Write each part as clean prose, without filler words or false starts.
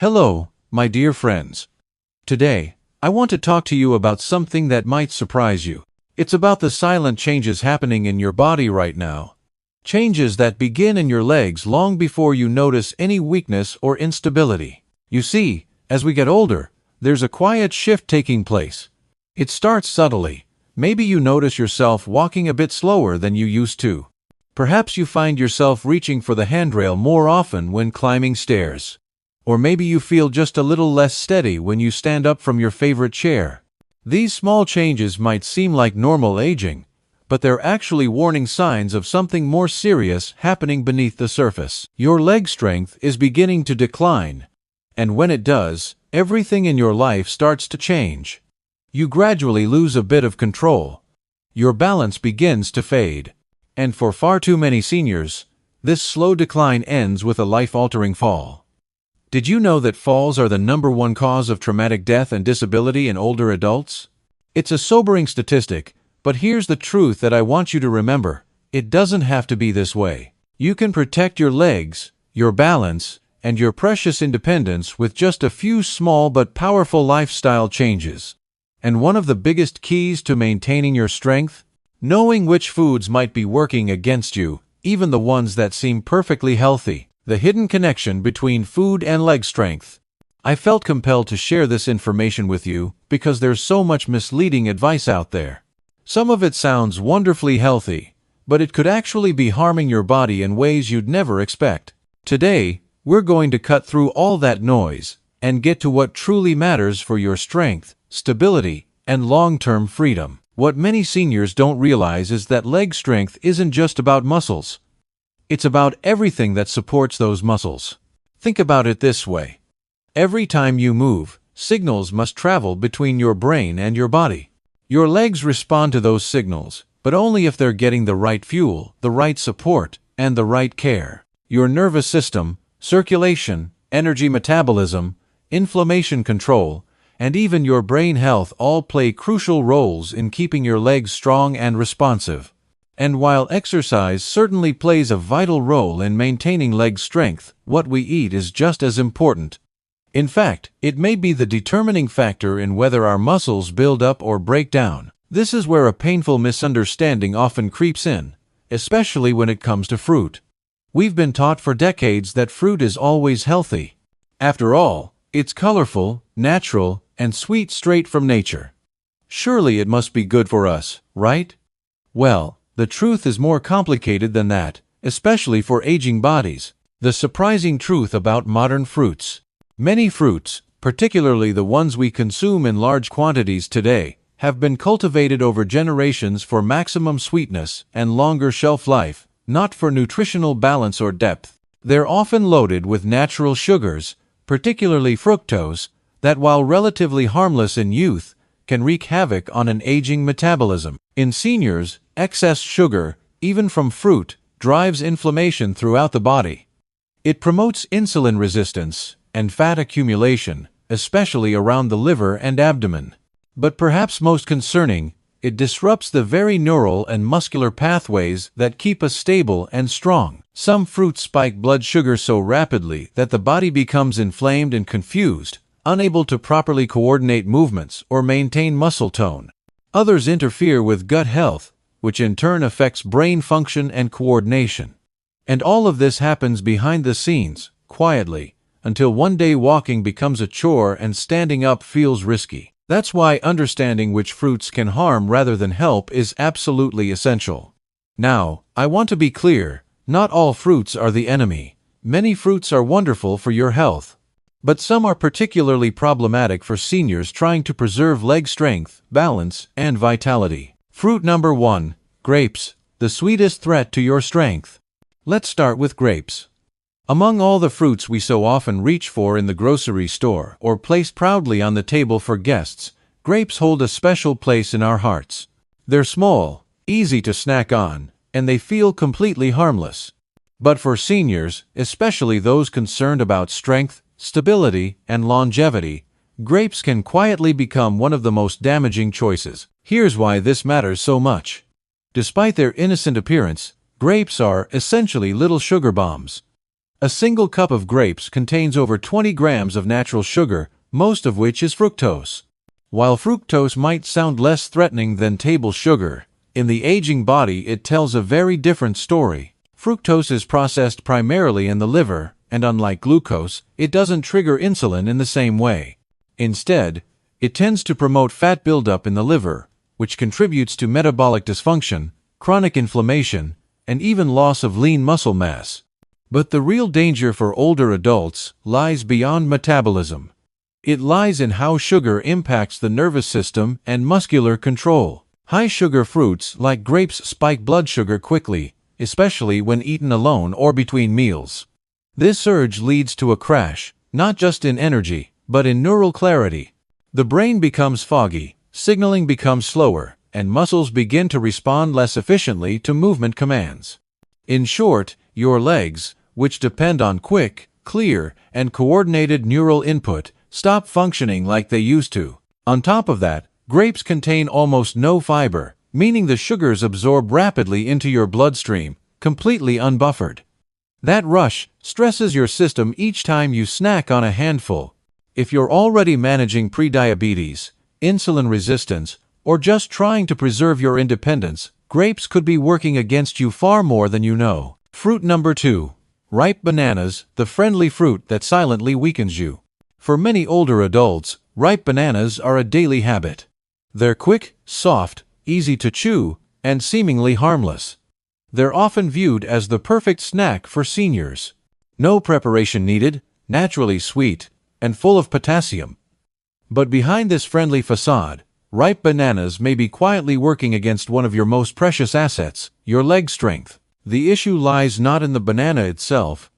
Hello, my dear friends. Today, I want to talk to you about something that might surprise you. It's about the silent changes happening in your body right now. Changes that begin in your legs long before you notice any weakness or instability. You see, as we get older, there's a quiet shift taking place. It starts subtly. Maybe you notice yourself walking a bit slower than you used to. Perhaps you find yourself reaching for the handrail more often when climbing stairs. Or maybe you feel just a little less steady when you stand up from your favorite chair. These small changes might seem like normal aging, but they're actually warning signs of something more serious happening beneath the surface. Your leg strength is beginning to decline, and when it does, everything in your life starts to change. You gradually lose a bit of control. Your balance begins to fade. And for far too many seniors, this slow decline ends with a life-altering fall. Did you know that falls are the #1 cause of traumatic death and disability in older adults? It's a sobering statistic, but here's the truth that I want you to remember. It doesn't have to be this way. You can protect your legs, your balance, and your precious independence with just a few small but powerful lifestyle changes. And one of the biggest keys to maintaining your strength? Knowing which foods might be working against you, even the ones that seem perfectly healthy. The hidden connection between food and leg strength. I felt compelled to share this information with you because there's so much misleading advice out there. Some of it sounds wonderfully healthy, but it could actually be harming your body in ways you'd never expect. Today, we're going to cut through all that noise and get to what truly matters for your strength, stability, and long-term freedom. What many seniors don't realize is that leg strength isn't just about muscles. It's about everything that supports those muscles. Think about it this way. Every time you move, signals must travel between your brain and your body. Your legs respond to those signals, but only if they're getting the right fuel, the right support, and the right care. Your nervous system, circulation, energy metabolism, inflammation control, and even your brain health all play crucial roles in keeping your legs strong and responsive. And while exercise certainly plays a vital role in maintaining leg strength, what we eat is just as important. In fact, it may be the determining factor in whether our muscles build up or break down. This is where a painful misunderstanding often creeps in, especially when it comes to fruit. We've been taught for decades that fruit is always healthy. After all, it's colorful, natural, and sweet straight from nature. Surely it must be good for us, right? Well, the truth is more complicated than that, especially for aging bodies. The surprising truth about modern fruits. Many fruits, particularly the ones we consume in large quantities today, have been cultivated over generations for maximum sweetness and longer shelf life, not for nutritional balance or depth. They're often loaded with natural sugars, particularly fructose, that while relatively harmless in youth, can wreak havoc on an aging metabolism. In seniors, excess sugar, even from fruit, drives inflammation throughout the body. It promotes insulin resistance and fat accumulation, especially around the liver and abdomen. But perhaps most concerning, it disrupts the very neural and muscular pathways that keep us stable and strong. Some fruits spike blood sugar so rapidly that the body becomes inflamed and confused, unable to properly coordinate movements or maintain muscle tone. Others interfere with gut health, which in turn affects brain function and coordination. And all of this happens behind the scenes, quietly, until one day walking becomes a chore and standing up feels risky. That's why understanding which fruits can harm rather than help is absolutely essential. Now, I want to be clear, not all fruits are the enemy. Many fruits are wonderful for your health. But some are particularly problematic for seniors trying to preserve leg strength, balance, and vitality. Fruit number 1, grapes, the sweetest threat to your strength. Let's start with grapes. Among all the fruits we so often reach for in the grocery store or place proudly on the table for guests, grapes hold a special place in our hearts. They're small, easy to snack on, and they feel completely harmless. But for seniors, especially those concerned about strength, stability, and longevity, grapes can quietly become one of the most damaging choices. Here's why this matters so much. Despite their innocent appearance, grapes are essentially little sugar bombs. A single cup of grapes contains over 20 grams of natural sugar, most of which is fructose. While fructose might sound less threatening than table sugar, in the aging body it tells a very different story. Fructose is processed primarily in the liver, and unlike glucose, it doesn't trigger insulin in the same way. Instead, it tends to promote fat buildup in the liver, which contributes to metabolic dysfunction, chronic inflammation, and even loss of lean muscle mass. But the real danger for older adults lies beyond metabolism. It lies in how sugar impacts the nervous system and muscular control. High-sugar fruits like grapes spike blood sugar quickly, especially when eaten alone or between meals. This surge leads to a crash, not just in energy, but in neural clarity. The brain becomes foggy, signaling becomes slower, and muscles begin to respond less efficiently to movement commands. In short, your legs, which depend on quick, clear, and coordinated neural input, stop functioning like they used to. On top of that, grapes contain almost no fiber, meaning the sugars absorb rapidly into your bloodstream, completely unbuffered. That rush stresses your system each time you snack on a handful. If you're already managing prediabetes, insulin resistance, or just trying to preserve your independence, grapes could be working against you far more than you know. Fruit number 2. Ripe bananas, the friendly fruit that silently weakens you. For many older adults, ripe bananas are a daily habit. They're quick, soft, easy to chew, and seemingly harmless. They're often viewed as the perfect snack for seniors. No preparation needed, naturally sweet, and full of potassium. But behind this friendly facade, ripe bananas may be quietly working against one of your most precious assets, your leg strength. The issue lies not in the banana itself,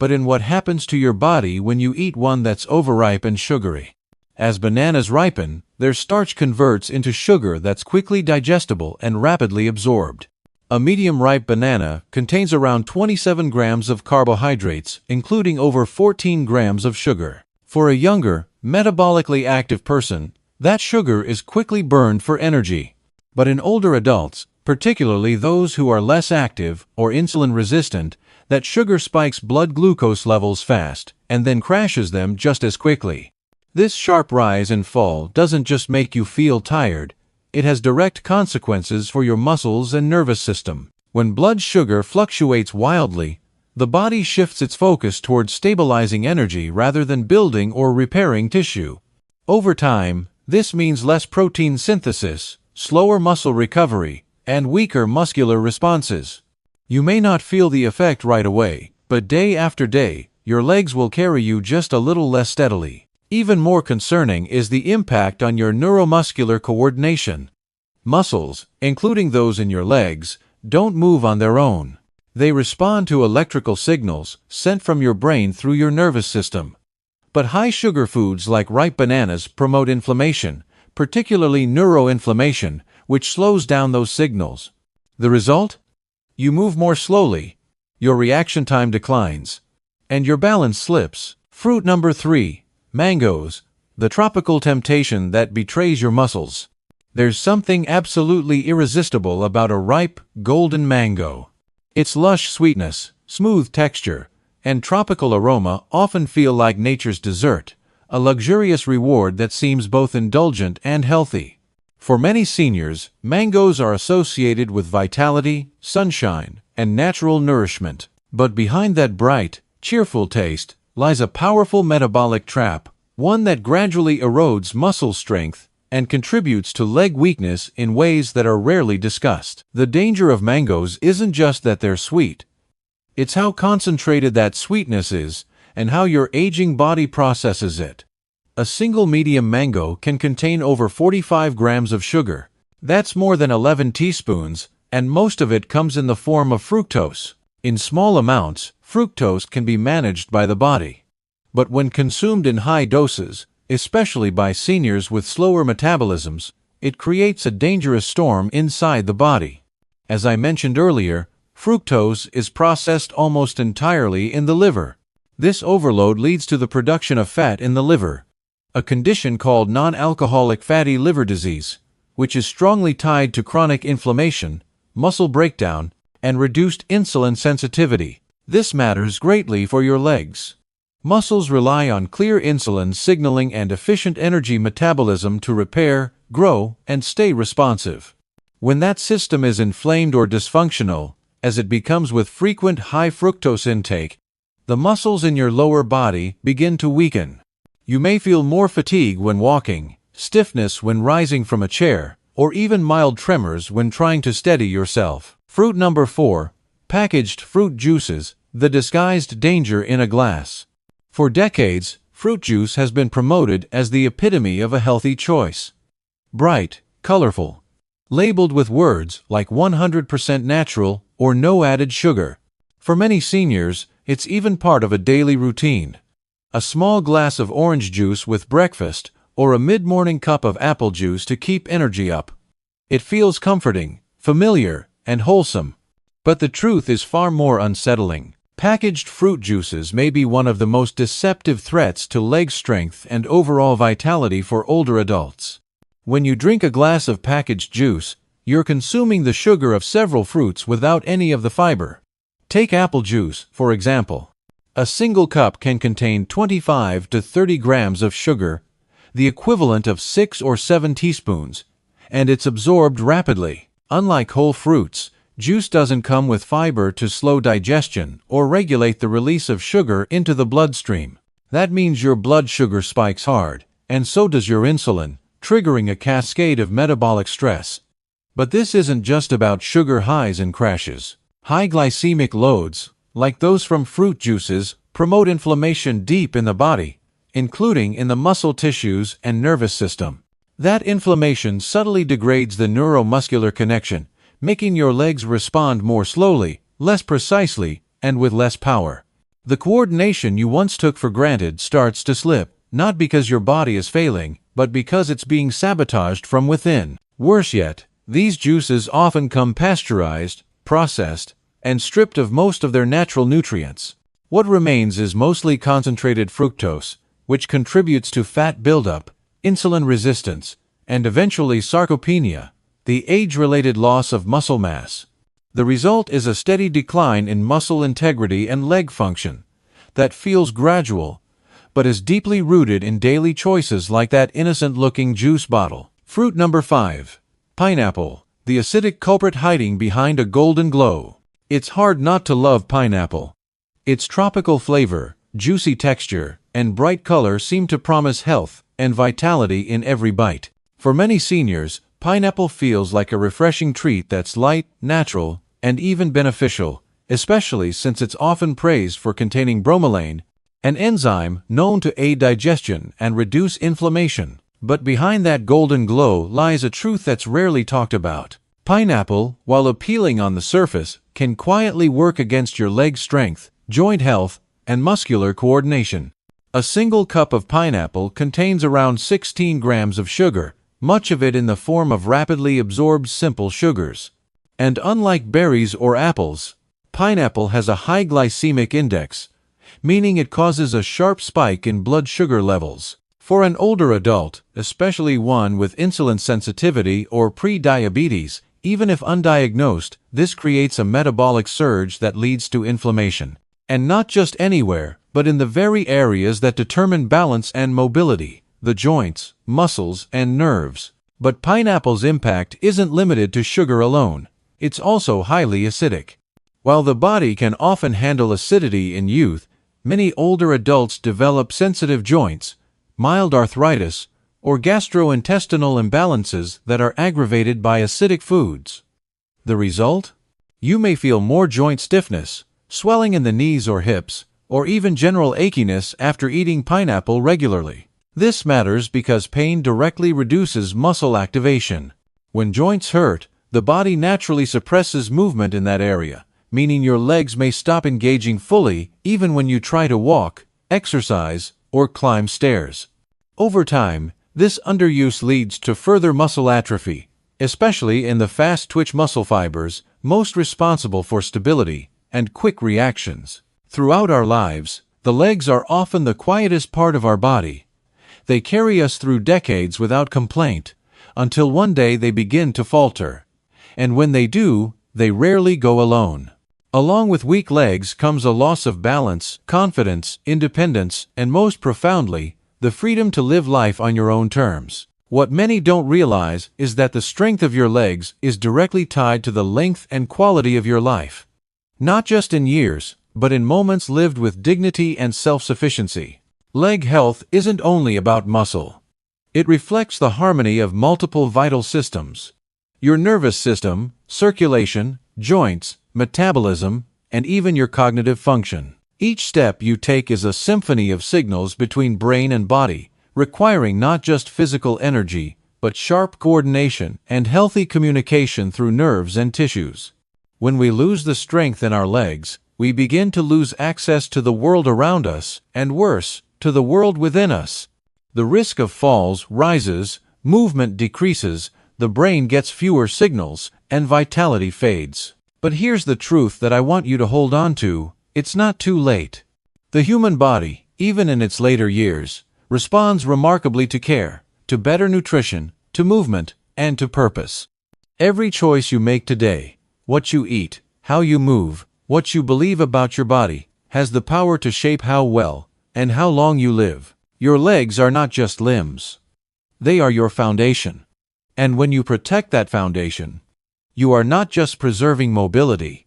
but in what happens to your body when you eat one that's overripe and sugary. As bananas ripen, their starch converts into sugar that's quickly digestible and rapidly absorbed. A medium-ripe banana contains around 27 grams of carbohydrates, including over 14 grams of sugar. For a younger, metabolically active person, that sugar is quickly burned for energy. But in older adults, particularly those who are less active or insulin-resistant, that sugar spikes blood glucose levels fast and then crashes them just as quickly. This sharp rise and fall doesn't just make you feel tired, it has direct consequences for your muscles and nervous system. When blood sugar fluctuates wildly, the body shifts its focus towards stabilizing energy rather than building or repairing tissue. Over time, this means less protein synthesis, slower muscle recovery, and weaker muscular responses. You may not feel the effect right away, but day after day, your legs will carry you just a little less steadily. Even more concerning is the impact on your neuromuscular coordination. Muscles, including those in your legs, don't move on their own. They respond to electrical signals sent from your brain through your nervous system. But high-sugar foods like ripe bananas promote inflammation, particularly neuroinflammation, which slows down those signals. The result? You move more slowly, your reaction time declines, and your balance slips. Fruit number 3. Mangoes, the tropical temptation that betrays your muscles. There's something absolutely irresistible about a ripe, golden mango. Its lush sweetness, smooth texture, and tropical aroma often feel like nature's dessert, a luxurious reward that seems both indulgent and healthy. For many seniors, mangoes are associated with vitality, sunshine, and natural nourishment. But behind that bright, cheerful taste lies a powerful metabolic trap, one that gradually erodes muscle strength and contributes to leg weakness in ways that are rarely discussed. The danger of mangoes isn't just that they're sweet. It's how concentrated that sweetness is and how your aging body processes it. A single medium mango can contain over 45 grams of sugar. That's more than 11 teaspoons, and most of it comes in the form of fructose. In small amounts, fructose can be managed by the body. But when consumed in high doses, especially by seniors with slower metabolisms, it creates a dangerous storm inside the body. As I mentioned earlier, fructose is processed almost entirely in the liver. This overload leads to the production of fat in the liver, a condition called non-alcoholic fatty liver disease, which is strongly tied to chronic inflammation, muscle breakdown, and reduced insulin sensitivity. This matters greatly for your legs. Muscles rely on clear insulin signaling and efficient energy metabolism to repair, grow, and stay responsive. When that system is inflamed or dysfunctional, as it becomes with frequent high fructose intake, the muscles in your lower body begin to weaken. You may feel more fatigue when walking, stiffness when rising from a chair, or even mild tremors when trying to steady yourself. Fruit number 4. Packaged fruit juices, the disguised danger in a glass. For decades, fruit juice has been promoted as the epitome of a healthy choice. Bright, colorful, labeled with words like 100% natural or no added sugar. For many seniors, it's even part of a daily routine. A small glass of orange juice with breakfast or a mid-morning cup of apple juice to keep energy up. It feels comforting, familiar, and wholesome. But the truth is far more unsettling. Packaged fruit juices may be one of the most deceptive threats to leg strength and overall vitality for older adults. When you drink a glass of packaged juice, you're consuming the sugar of several fruits without any of the fiber. Take apple juice, for example. A single cup can contain 25 to 30 grams of sugar, the equivalent of 6 or 7 teaspoons, and it's absorbed rapidly. Unlike whole fruits, juice doesn't come with fiber to slow digestion or regulate the release of sugar into the bloodstream. That means your blood sugar spikes hard, and so does your insulin, triggering a cascade of metabolic stress. But this isn't just about sugar highs and crashes. High glycemic loads, like those from fruit juices, promote inflammation deep in the body, including in the muscle tissues and nervous system. That inflammation subtly degrades the neuromuscular connection, making your legs respond more slowly, less precisely, and with less power. The coordination you once took for granted starts to slip, not because your body is failing, but because it's being sabotaged from within. Worse yet, these juices often come pasteurized, processed, and stripped of most of their natural nutrients. What remains is mostly concentrated fructose, which contributes to fat buildup, insulin resistance, and eventually sarcopenia, the age-related loss of muscle mass. The result is a steady decline in muscle integrity and leg function that feels gradual, but is deeply rooted in daily choices like that innocent-looking juice bottle. Fruit number 5. Pineapple, the acidic culprit hiding behind a golden glow. It's hard not to love pineapple. Its tropical flavor, juicy texture, and bright color seem to promise health and vitality in every bite. For many seniors, pineapple feels like a refreshing treat that's light, natural, and even beneficial, especially since it's often praised for containing bromelain, an enzyme known to aid digestion and reduce inflammation. But behind that golden glow lies a truth that's rarely talked about. Pineapple, while appealing on the surface, can quietly work against your leg strength, joint health, and muscular coordination. A single cup of pineapple contains around 16 grams of sugar, much of it in the form of rapidly absorbed simple sugars. And unlike berries or apples, pineapple has a high glycemic index, meaning it causes a sharp spike in blood sugar levels. For an older adult, especially one with insulin sensitivity or pre-diabetes, even if undiagnosed, this creates a metabolic surge that leads to inflammation. And not just anywhere, but in the very areas that determine balance and mobility, the joints, muscles, and nerves. But pineapple's impact isn't limited to sugar alone. It's also highly acidic. While the body can often handle acidity in youth, many older adults develop sensitive joints, mild arthritis, or gastrointestinal imbalances that are aggravated by acidic foods. The result? You may feel more joint stiffness, swelling in the knees or hips, or even general achiness after eating pineapple regularly. This matters because pain directly reduces muscle activation. When joints hurt, the body naturally suppresses movement in that area, meaning your legs may stop engaging fully even when you try to walk, exercise, or climb stairs. Over time, this underuse leads to further muscle atrophy, especially in the fast-twitch muscle fibers, most responsible for stability and quick reactions. Throughout our lives, the legs are often the quietest part of our body. They carry us through decades without complaint, until one day they begin to falter. And when they do, they rarely go alone. Along with weak legs comes a loss of balance, confidence, independence, and most profoundly, the freedom to live life on your own terms. What many don't realize is that the strength of your legs is directly tied to the length and quality of your life. Not just in years, but in moments lived with dignity and self-sufficiency. Leg health isn't only about muscle. It reflects the harmony of multiple vital systems. Your nervous system, circulation, joints, metabolism, and even your cognitive function. Each step you take is a symphony of signals between brain and body, requiring not just physical energy, but sharp coordination and healthy communication through nerves and tissues. When we lose the strength in our legs, we begin to lose access to the world around us, and worse, to the world within us. The risk of falls rises, movement decreases, the brain gets fewer signals, and vitality fades. But here's the truth that I want you to hold on to: it's not too late. The human body, even in its later years, responds remarkably to care, to better nutrition, to movement, and to purpose. Every choice you make today, what you eat, how you move, what you believe about your body, has the power to shape how well and how long you live. Your legs are not just limbs. They are your foundation. And when you protect that foundation, you are not just preserving mobility.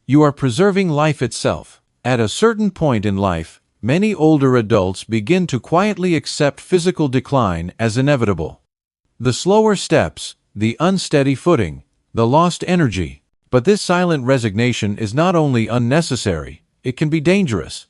You are preserving life itself. At a certain point in life, many older adults begin to quietly accept physical decline as inevitable. The slower steps, the unsteady footing, the lost energy. But this silent resignation is not only unnecessary, it can be dangerous.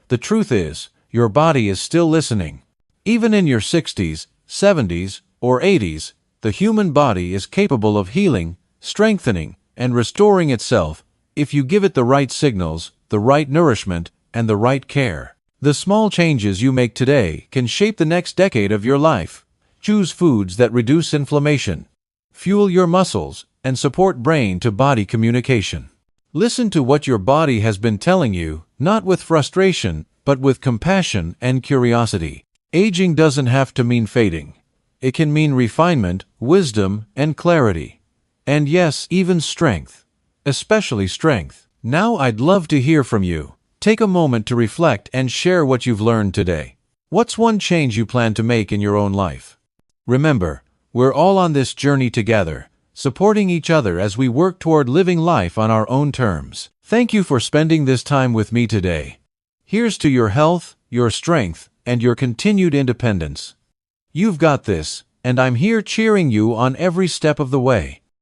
The truth is, your body is still listening. Even in your 60s, 70s, or 80s, the human body is capable of healing, strengthening, and restoring itself if you give it the right signals, the right nourishment, and the right care. The small changes you make today can shape the next decade of your life. Choose foods that reduce inflammation, fuel your muscles, and support brain-to-body communication. Listen to what your body has been telling you, not with frustration, but with compassion and curiosity. Aging doesn't have to mean fading. It can mean refinement, wisdom, and clarity. And yes, even strength. Especially strength. Now I'd love to hear from you. Take a moment to reflect and share what you've learned today. What's one change you plan to make in your own life? Remember, we're all on this journey together, supporting each other as we work toward living life on our own terms. Thank you for spending this time with me today. Here's to your health, your strength, and your continued independence. You've got this, and I'm here cheering you on every step of the way.